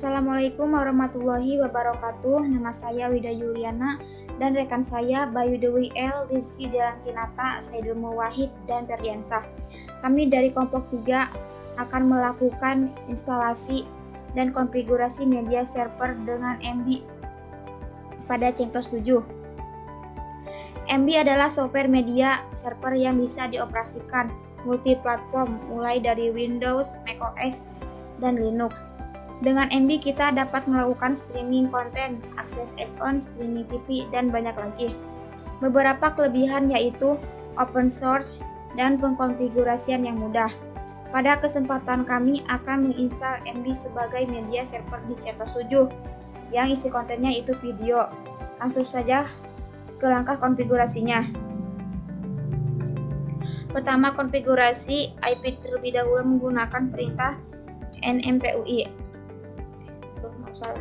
Assalamualaikum warahmatullahi wabarakatuh. Nama saya Wida Yuliana dan rekan saya Bayu Dewi L, Rizky Jalan Kinata, Saidul Muwahid, dan Ferdiansah. Kami dari kelompok 3 akan melakukan instalasi dan konfigurasi media server dengan MB pada CentOS 7. MB adalah software media server yang bisa dioperasikan multiplatform mulai dari Windows, macOS, dan Linux. Dengan MB kita dapat melakukan streaming konten, akses add-on, streaming TV, dan banyak lagi. Beberapa kelebihan yaitu open source dan pengkonfigurasian yang mudah. Pada kesempatan kami akan menginstal MB sebagai media server di CentOS 7 yang isi kontennya itu video. Langsung saja ke langkah konfigurasinya. Pertama, konfigurasi IP terlebih dahulu menggunakan perintah nmtui. Salah.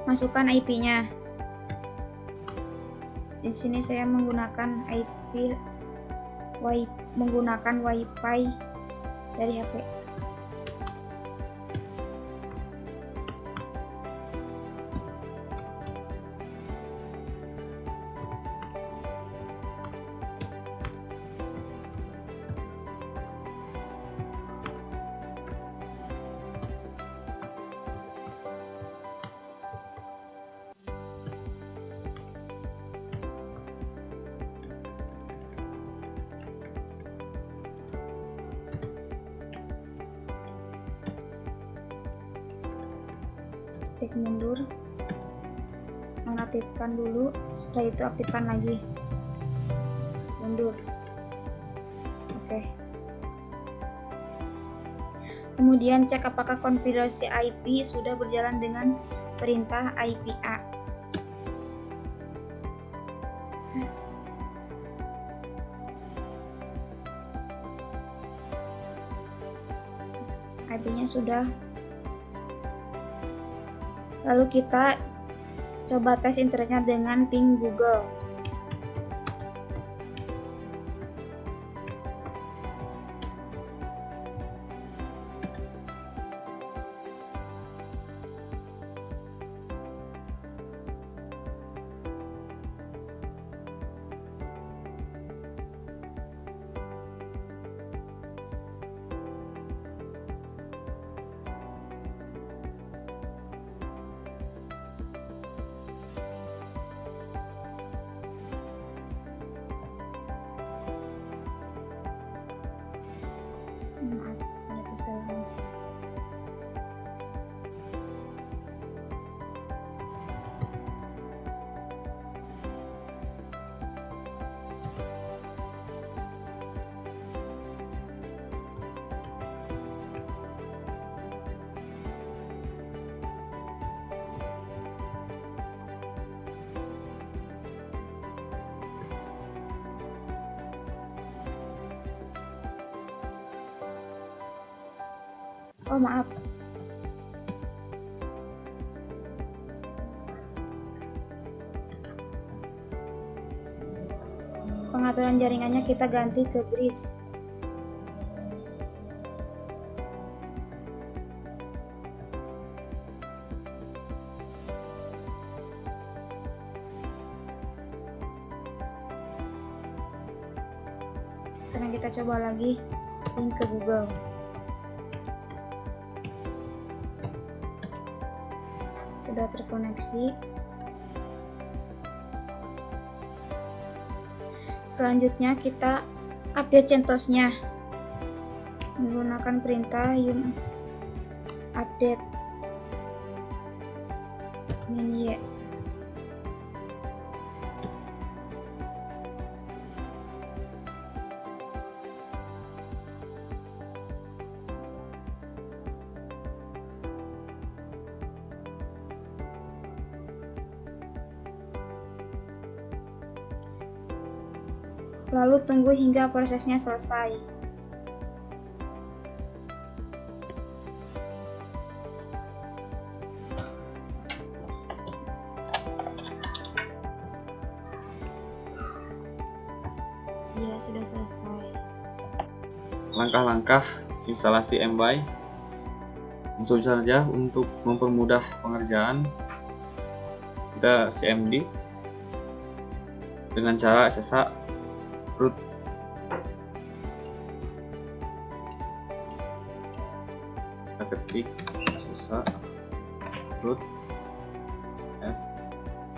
Masukkan IP-nya. Di sini saya menggunakan menggunakan WiFi dari HP. Klik mundur, nonaktifkan dulu, setelah itu aktifkan lagi, mundur. Oke. Kemudian cek apakah konfigurasi IP sudah berjalan dengan perintah IPA. IP-nya sudah. Lalu kita coba tes internetnya dengan ping Google. Maaf, ada kesalahan. Oh maaf. Pengaturan jaringannya kita ganti ke bridge. Sekarang kita coba lagi link ke Google. Sudah terkoneksi. Selanjutnya kita update CentOS-nya menggunakan perintah yum update -y. Lalu tunggu hingga prosesnya selesai. Ya, sudah selesai. Langkah-langkah instalasi MBUY. Langsung saja untuk mempermudah pengerjaan, kita cmd dengan cara SSH root. Kita ketik SSH root,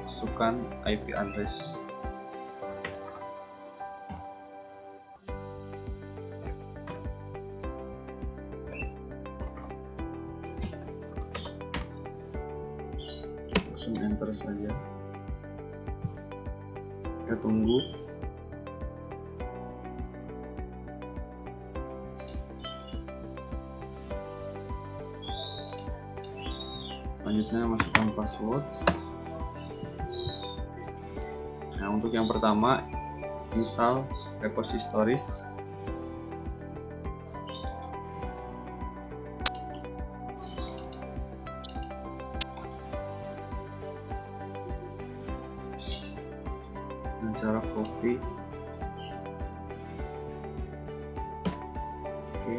masukkan IP address. Langsung enter saja. Kita tunggu. Selanjutnya masukkan password. Nah, untuk yang pertama, install repositories. Dengan cara copy. Oke.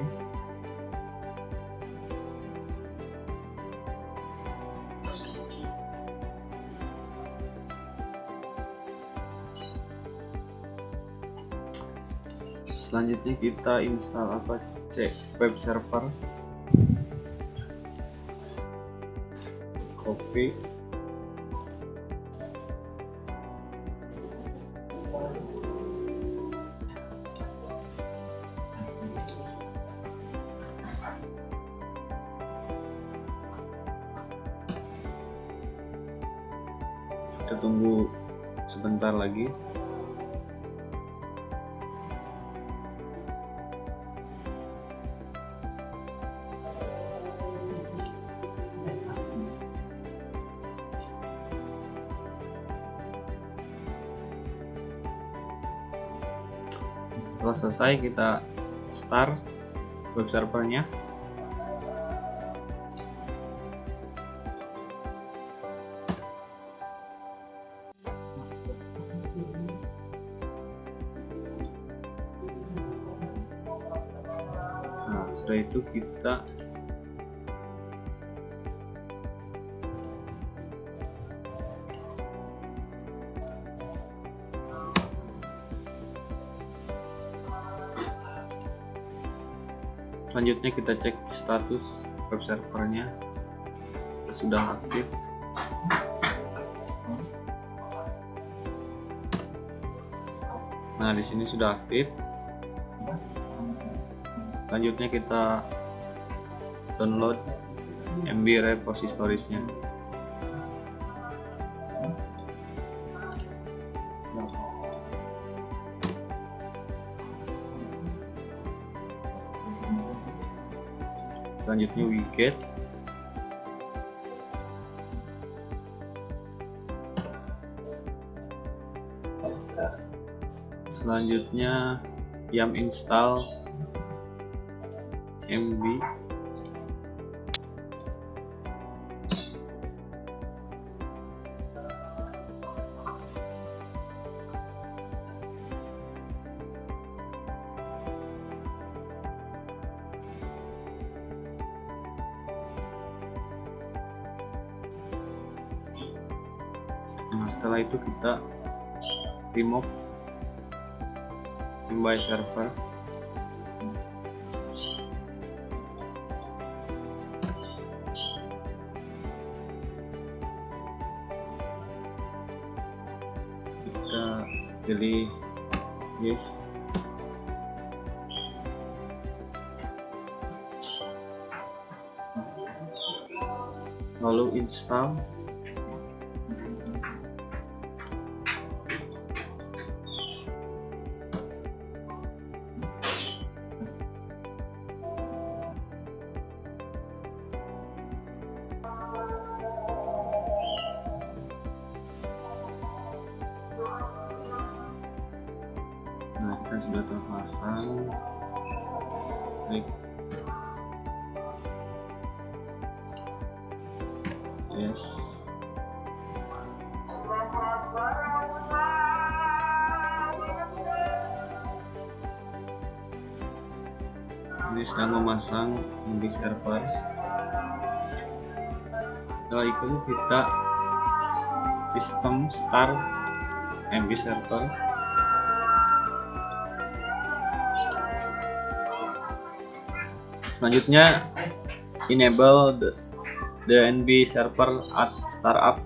Selanjutnya kita install Apache web server. Copy. Kita tunggu sebentar lagi. Setelah selesai, kita start web servernya. Nah, setelah itu kita selanjutnya kita cek status web servernya sudah aktif. Nah, di sini sudah aktif. Selanjutnya kita download MB repositories-nya. Selanjutnya wget. Selanjutnya yum install mb. Nah, setelah itu kita remove MBUY server. Kita pilih yes. Lalu install. Nah, kita sudah terpasang. Klik yes. Ini sedang memasang MB server. Setelah itu kita sistem start MB server. Selanjutnya enable the NB server at startup.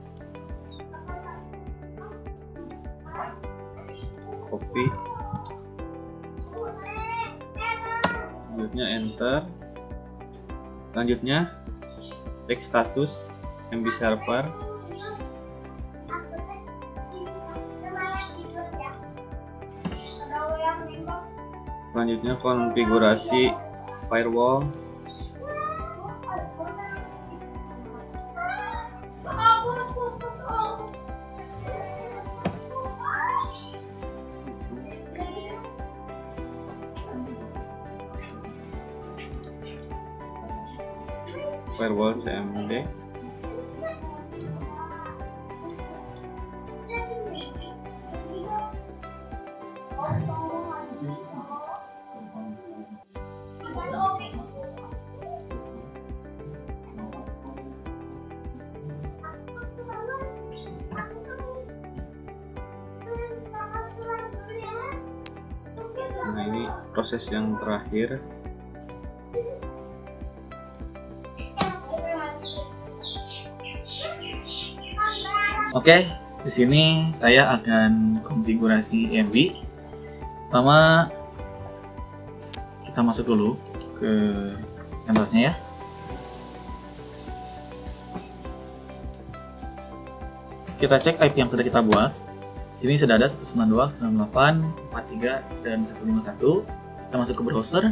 Copy. Selanjutnya enter. Selanjutnya cek status MB server. Selanjutnya konfigurasi firewall. Firewall CMD. Nah, ini proses yang terakhir. Oke, di sini saya akan konfigurasi MB. Pertama, kita masuk dulu ke canvasnya ya. Kita cek IP yang sudah kita buat. Di sini sudah ada 192, 198, 43, dan 151. Kita masuk ke browser.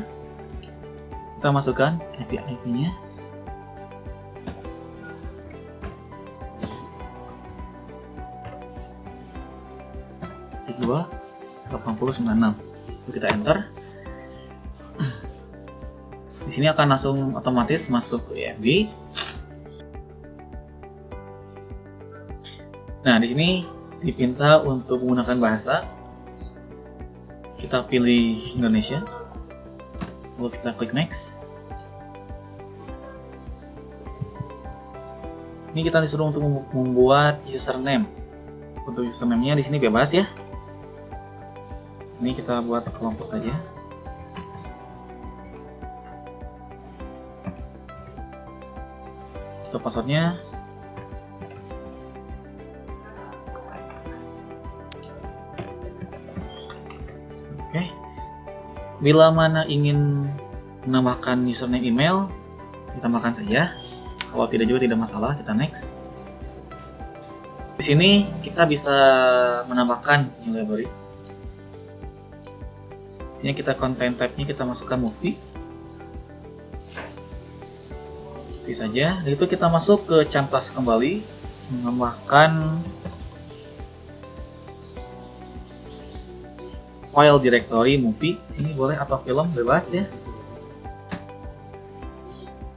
Kita masukkan IP-nya. Klik 2, 8096. Lalu kita enter. Di sini akan langsung otomatis masuk ke IMB. Nah, di sini dipinta untuk menggunakan bahasa. Kita pilih Indonesia. Lalu kita klik next. Ini kita disuruh untuk membuat username. Untuk username-nya di sini bebas ya. Ini kita buat kelompok saja. Untuk passwordnya oke. Bila mana ingin menambahkan username email, ditambahkan saja. Kalau tidak juga tidak masalah, kita next. Di sini kita bisa menambahkan new library. Ini kita content type-nya kita masukkan movie. Oke saja. Dan itu kita masuk ke canvas kembali, menambahkan file directory movie. Ini boleh atau film bebas ya.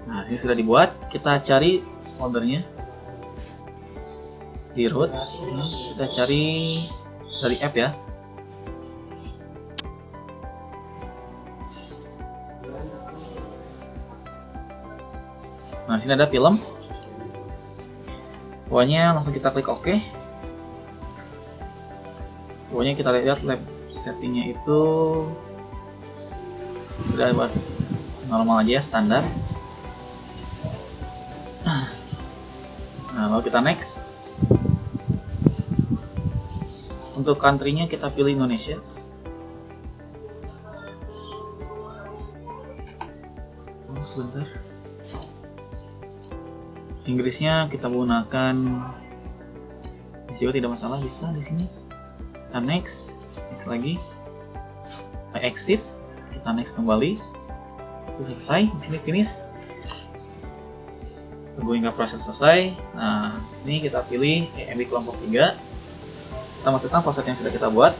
Nah, ini sudah dibuat. Kita cari foldernya di root. Kita cari dari app ya. Nah, sini ada film. Pokoknya langsung kita klik OK. Pokoknya kita lihat lab settingnya itu sudah buat normal aja, standar. Nah, lalu kita next. Untuk country-nya kita pilih Indonesia. Oh, sebentar. Inggrisnya kita gunakan juga tidak masalah, bisa di sini. Kita next lagi. Kita exit, kita next kembali. Itu selesai, di sini finish. Tunggu hingga proses selesai. Nah, ini kita pilih MB kelompok 3. Kita masukkan password yang sudah kita buat.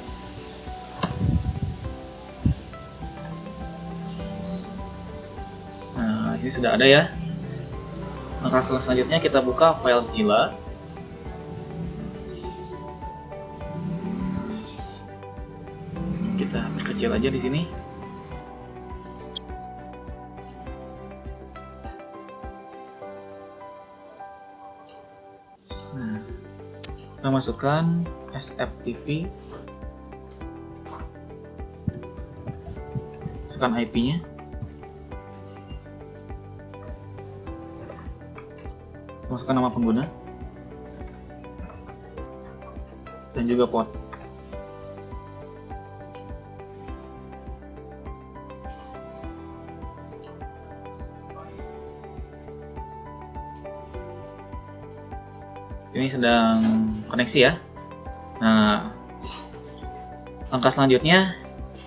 Nah, ini sudah ada ya. Langkah selanjutnya kita buka file Gila. Kita perkecil aja di sini. Kita masukkan SFTV, masukkan IP-nya, masukkan nama pengguna dan juga port. Ini sedang koneksi ya. Nah, langkah selanjutnya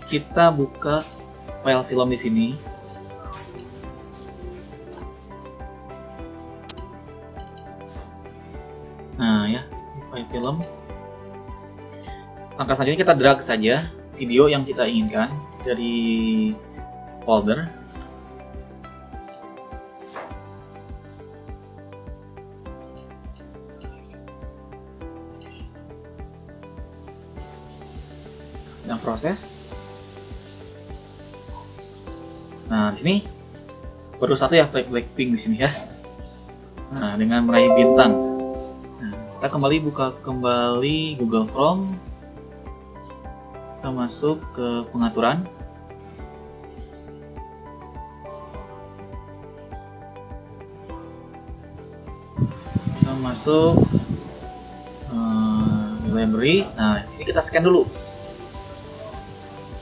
kita buka file film di sini. Nah ya, file film. Langkah selanjutnya kita drag saja video yang kita inginkan dari folder. Dan proses. Nah, di sini baru satu ya Blackpink di sini ya. Nah, dengan meraih bintang. Nah, kita buka kembali Google Chrome. Kita masuk ke pengaturan. Kita masuk library. Nah, ini kita scan dulu.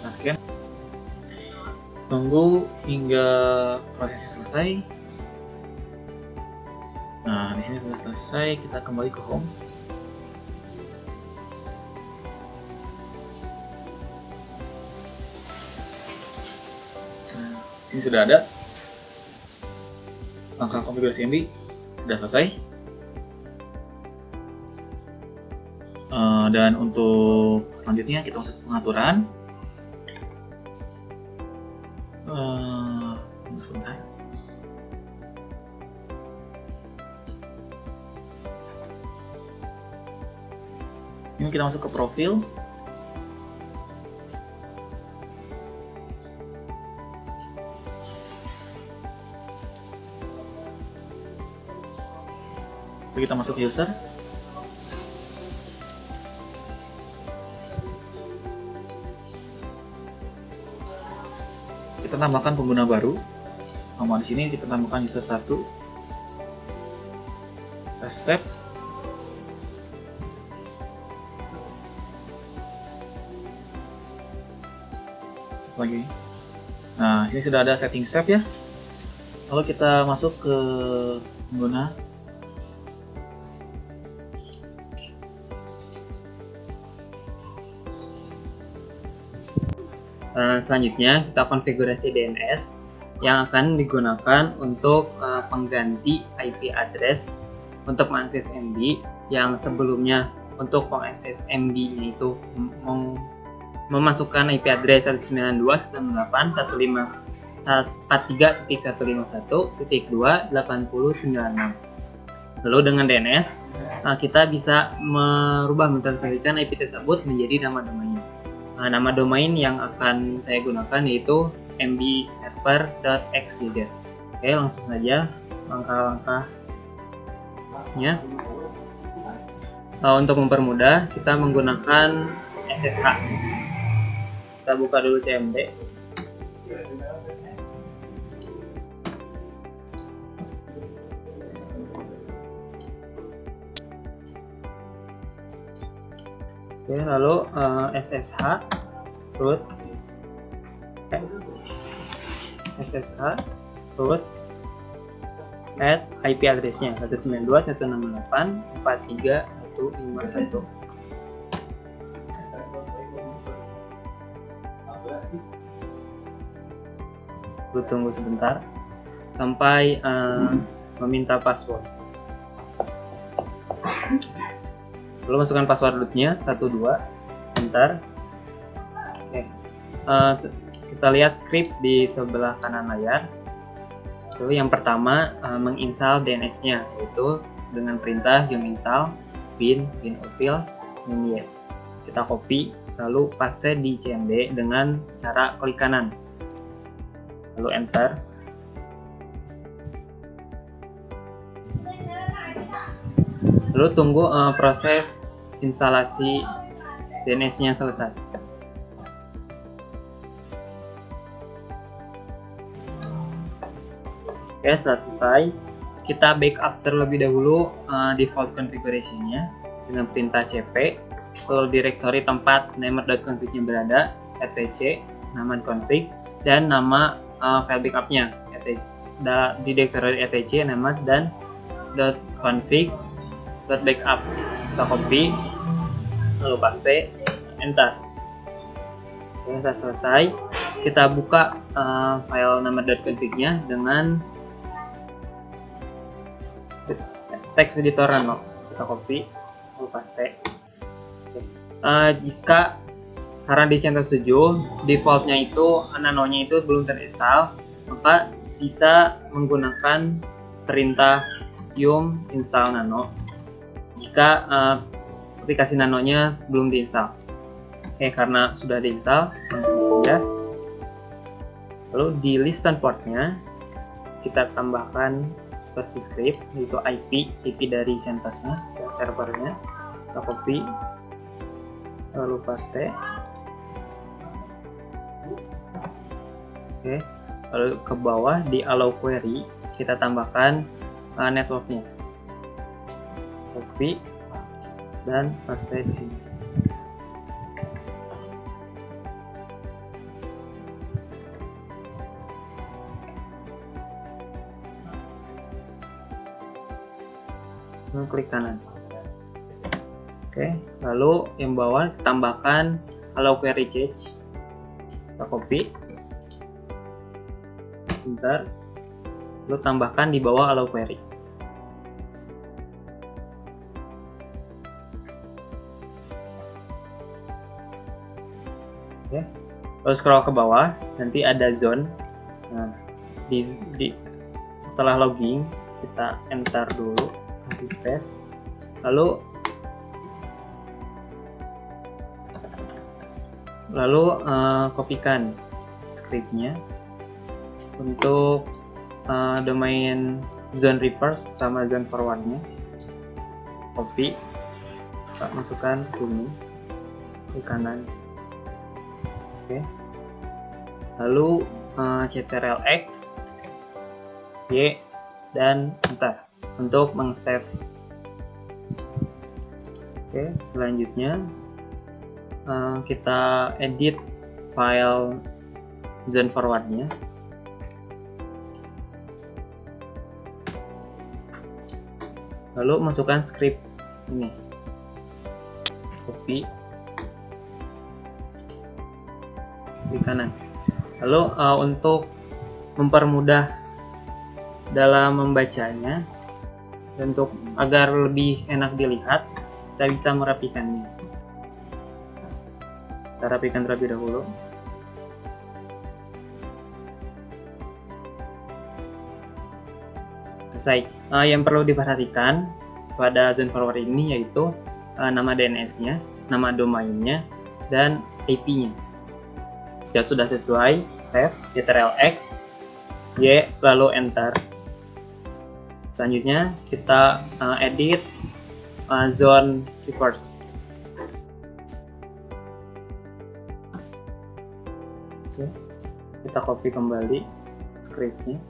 Scan, tunggu hingga prosesnya selesai. Nah, di sini sudah selesai, kita kembali ke home. Nah, di sini sudah ada. Langkah konfigurasi MB sudah selesai. Dan untuk selanjutnya kita masuk ke pengaturan. Tunggu sebentar. Ini kita masuk ke profil. Lalu kita masuk user. Kita tambahkan pengguna baru. Nama di sini kita tambahkan user 1. Kita save. Lagi. Nah, ini sudah ada setting save ya. Lalu kita masuk ke pengguna. Selanjutnya kita konfigurasi DNS yang akan digunakan untuk pengganti IP address untuk mengakses MB yang sebelumnya untuk mengakses MB-nya itu memasukkan IP address 192.168.151.2.8096. Lalu dengan DNS kita bisa merubah mentranslasikan IP tersebut menjadi nama domain. Nama domain yang akan saya gunakan yaitu mbserver.xyz. Oke, langsung saja langkah-langkahnya. Untuk mempermudah, kita menggunakan SSH. Kita buka dulu CMD. Oke, lalu SSH root add IP address-nya 192.168.43151. Lalu tunggu sebentar sampai meminta password. Lalu masukkan password rootnya 12, enter. Oke. Kita lihat script di sebelah kanan layar. Itu yang pertama menginstal DNS-nya, yaitu dengan perintah yum install bin utils miniet. Kita copy lalu paste di CMD dengan cara klik kanan. Lalu enter. Lalu tunggu proses instalasi DNS-nya selesai. Oke, setelah selesai, kita backup terlebih dahulu default configuration-nya dengan perintah cp. Lalu direktori tempat namer.config-nya berada, etc, nama config, dan nama file backup-nya, di direktori etc, nama, dan .config, .backup. Kita copy, lalu paste, enter. Oke, sudah selesai. Kita buka file namer.config-nya dengan text editor Nano. Kita copy, lalu paste. Jika karena di CentOS 7 defaultnya itu Nano-nya itu belum terinstall, maka bisa menggunakan perintah yum install Nano jika aplikasi Nano-nya belum diinstal. Oke, karena sudah diinstal, sudah. Lalu di list transportnya kita tambahkan seperti script, yaitu IP dari CentOS-nya, servernya. Kita copy, lalu paste. Oke, lalu ke bawah di allow query kita tambahkan networknya, copy dan paste di sini. Klik kanan. Oke, lalu yang bawah tambahkan allow query change. Kita copy, bentar, lalu tambahkan di bawah allow query. Oke, lalu scroll ke bawah, nanti ada zone. Nah, setelah login kita enter dulu, kasih space, lalu kopikan scriptnya untuk domain zone reverse sama zone forwardnya, copy, masukkan ke sini ke kanan. Oke, lalu ctrl-x, y, dan enter untuk meng-save. Oke, selanjutnya kita edit file zone forwardnya. Lalu masukkan script ini, copy di kanan. Lalu untuk mempermudah dalam membacanya dan untuk agar lebih enak dilihat, kita bisa merapikannya. Kita rapikan terlebih dahulu. Selesai. Yang perlu diperhatikan pada zone forward ini yaitu nama DNS-nya, nama domainnya, dan IP-nya. Jika sudah sesuai, save, ctrl-x, y, lalu enter. Selanjutnya kita edit zone reverse. Oke, kita copy kembali scriptnya.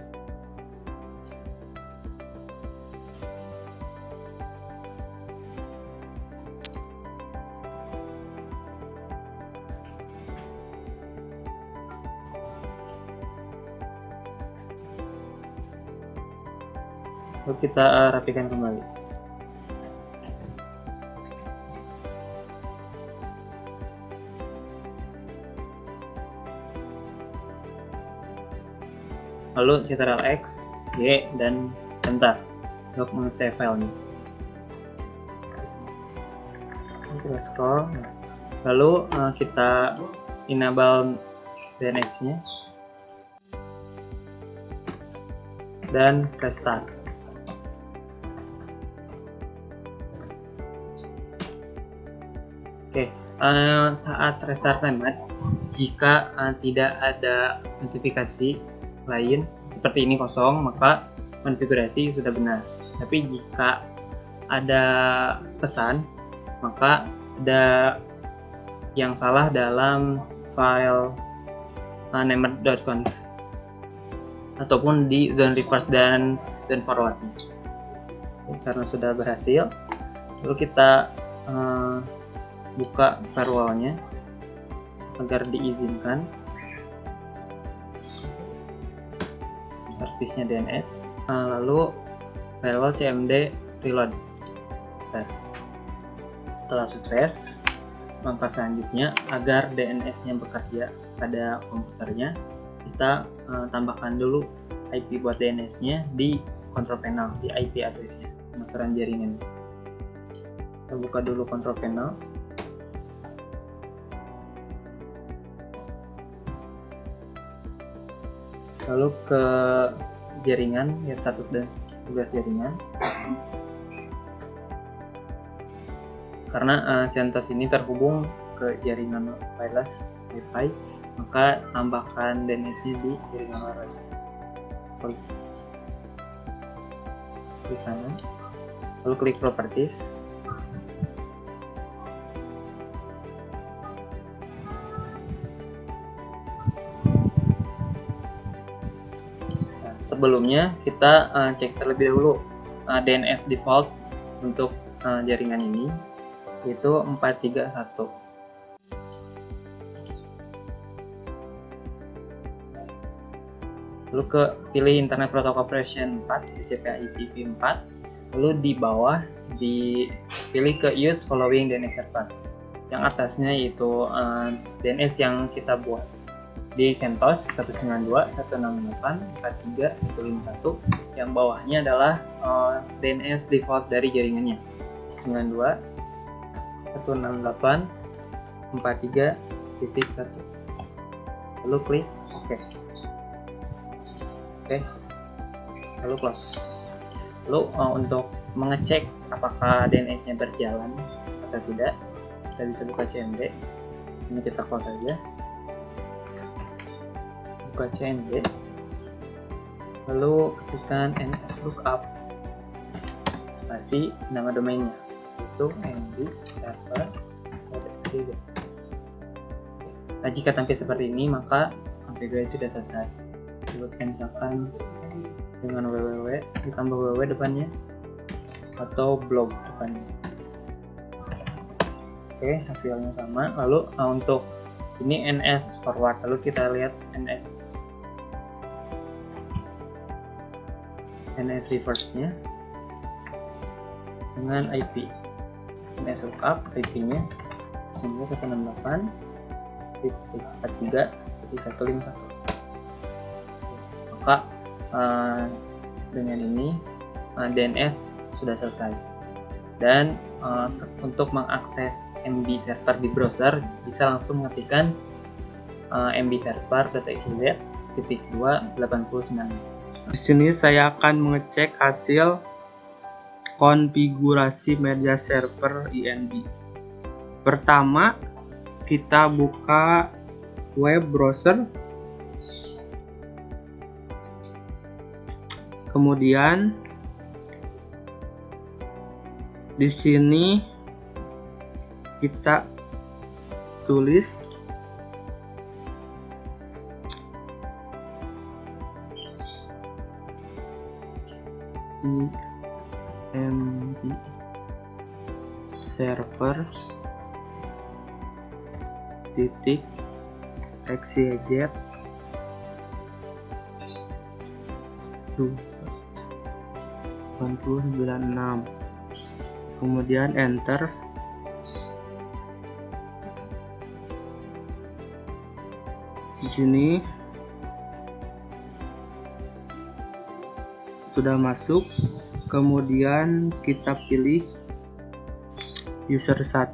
Lalu kita rapikan kembali. Lalu ctrl-x, y, dan enter untuk meng-save filenya. Kita scroll, lalu kita enable DNS-nya dan restart. Oke, saat restart timer, jika tidak ada notifikasi lain seperti ini kosong, maka konfigurasi sudah benar. Tapi jika ada pesan, maka ada yang salah dalam file namer.conf ataupun di zone reverse dan zone forward. Karena sudah berhasil, lalu kita buka firewallnya agar diizinkan servisnya DNS, lalu firewall cmd reload. Setelah sukses, langkah selanjutnya agar DNS-nya bekerja pada komputernya, kita tambahkan dulu IP buat DNS-nya di control panel, di IP address-nya, pengaturan jaringan. Kita buka dulu control panel. Lalu ke jaringan, lihat status dan tugas jaringan. Karena CentOS ini terhubung ke jaringan wireless Wi-Fi, maka tambahkan DNS-nya di jaringan wireless. Klik kanan, lalu klik properties. Nah, sebelumnya kita cek terlebih dahulu DNS default untuk jaringan ini, yaitu 431. Lalu pilih Internet Protocol Version 4 TCP/IP IPv4, lalu di bawah dipilih ke Use Following DNS Server. Yang atasnya yaitu DNS yang kita buat di CentOS 192.168.43.151, yang bawahnya adalah DNS default dari jaringannya 92.168.43.1. lalu klik OK. Lalu close. Lalu untuk mengecek apakah DNS-nya berjalan atau tidak, kita bisa buka CMD. Ini kita close saja. Buka CMD, lalu ketikkan nslookup spasi nama domainnya, yaitu mbserver.xyz. Nah, jika tampil seperti ini, maka konfigurasi sudah selesai. Sebutkan misalkan dengan www ditambah www depannya atau blog depannya. Hasilnya sama. Lalu untuk ini NS forward, lalu kita lihat NS reverse-nya dengan IP. NS lookup IP-nya 168.43.151. Maka dengan ini DNS sudah selesai. Dan untuk mengakses MB server di browser, bisa langsung mengetikkan mbserver.xyz.289. Di sini saya akan mengecek hasil konfigurasi media server INB. Pertama, kita buka web browser. Kemudian di sini kita tulis INB server titik xyz 296, kemudian enter. Di sini sudah masuk, kemudian kita pilih user 1,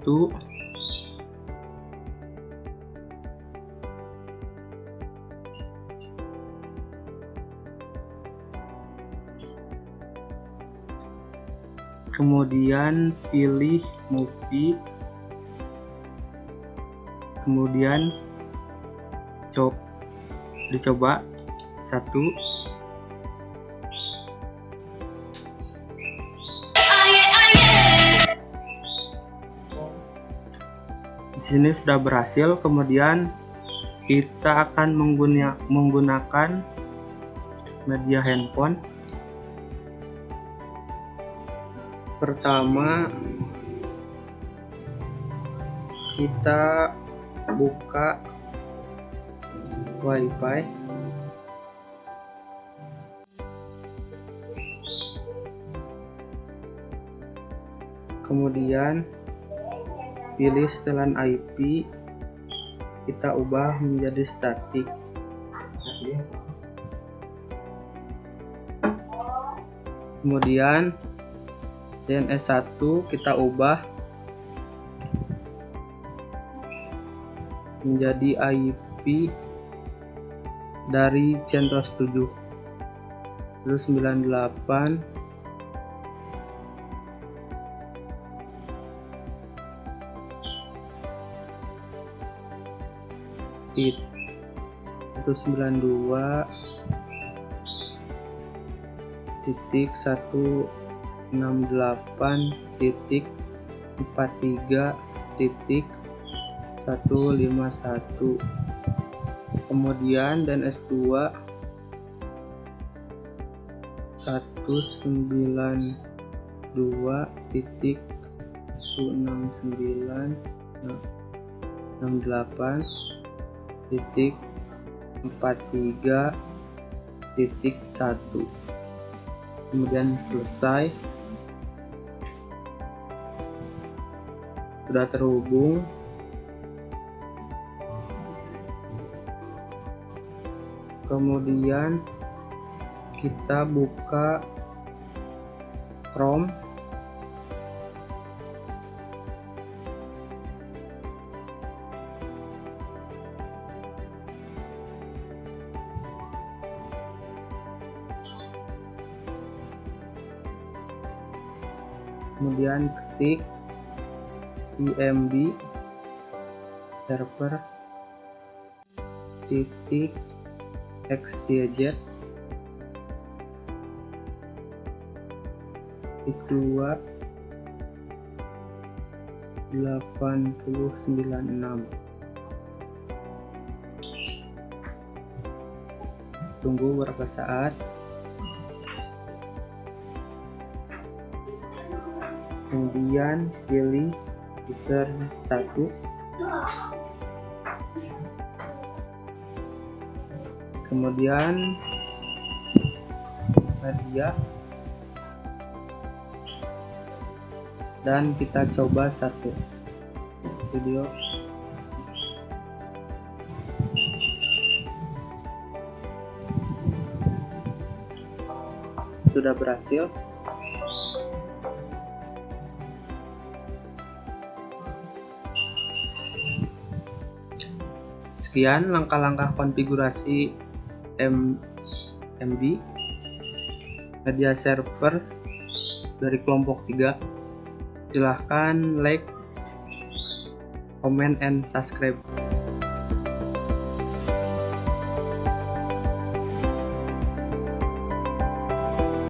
kemudian pilih movie, kemudian dicoba 1, sini sudah berhasil. Kemudian kita akan menggunakan media handphone. Pertama, kita buka WiFi. Kemudian pilih setelan IP, kita ubah menjadi statik. Kemudian DNS1 kita ubah menjadi IP dari CentOS 7, terus 98 itu 92.168.43.151. Kemudian DNS2 192.169.68.43.1. Kemudian selesai, sudah terhubung. Kemudian kita buka Chrome. Kemudian ketik imb server titik xyz titik 2.8096. Tunggu beberapa saat. Kemudian pilih user 1. Kemudian media. Dan kita coba satu video. Sudah berhasil. Sekian langkah-langkah konfigurasi MD media server dari kelompok 3. Silahkan like, comment, and subscribe.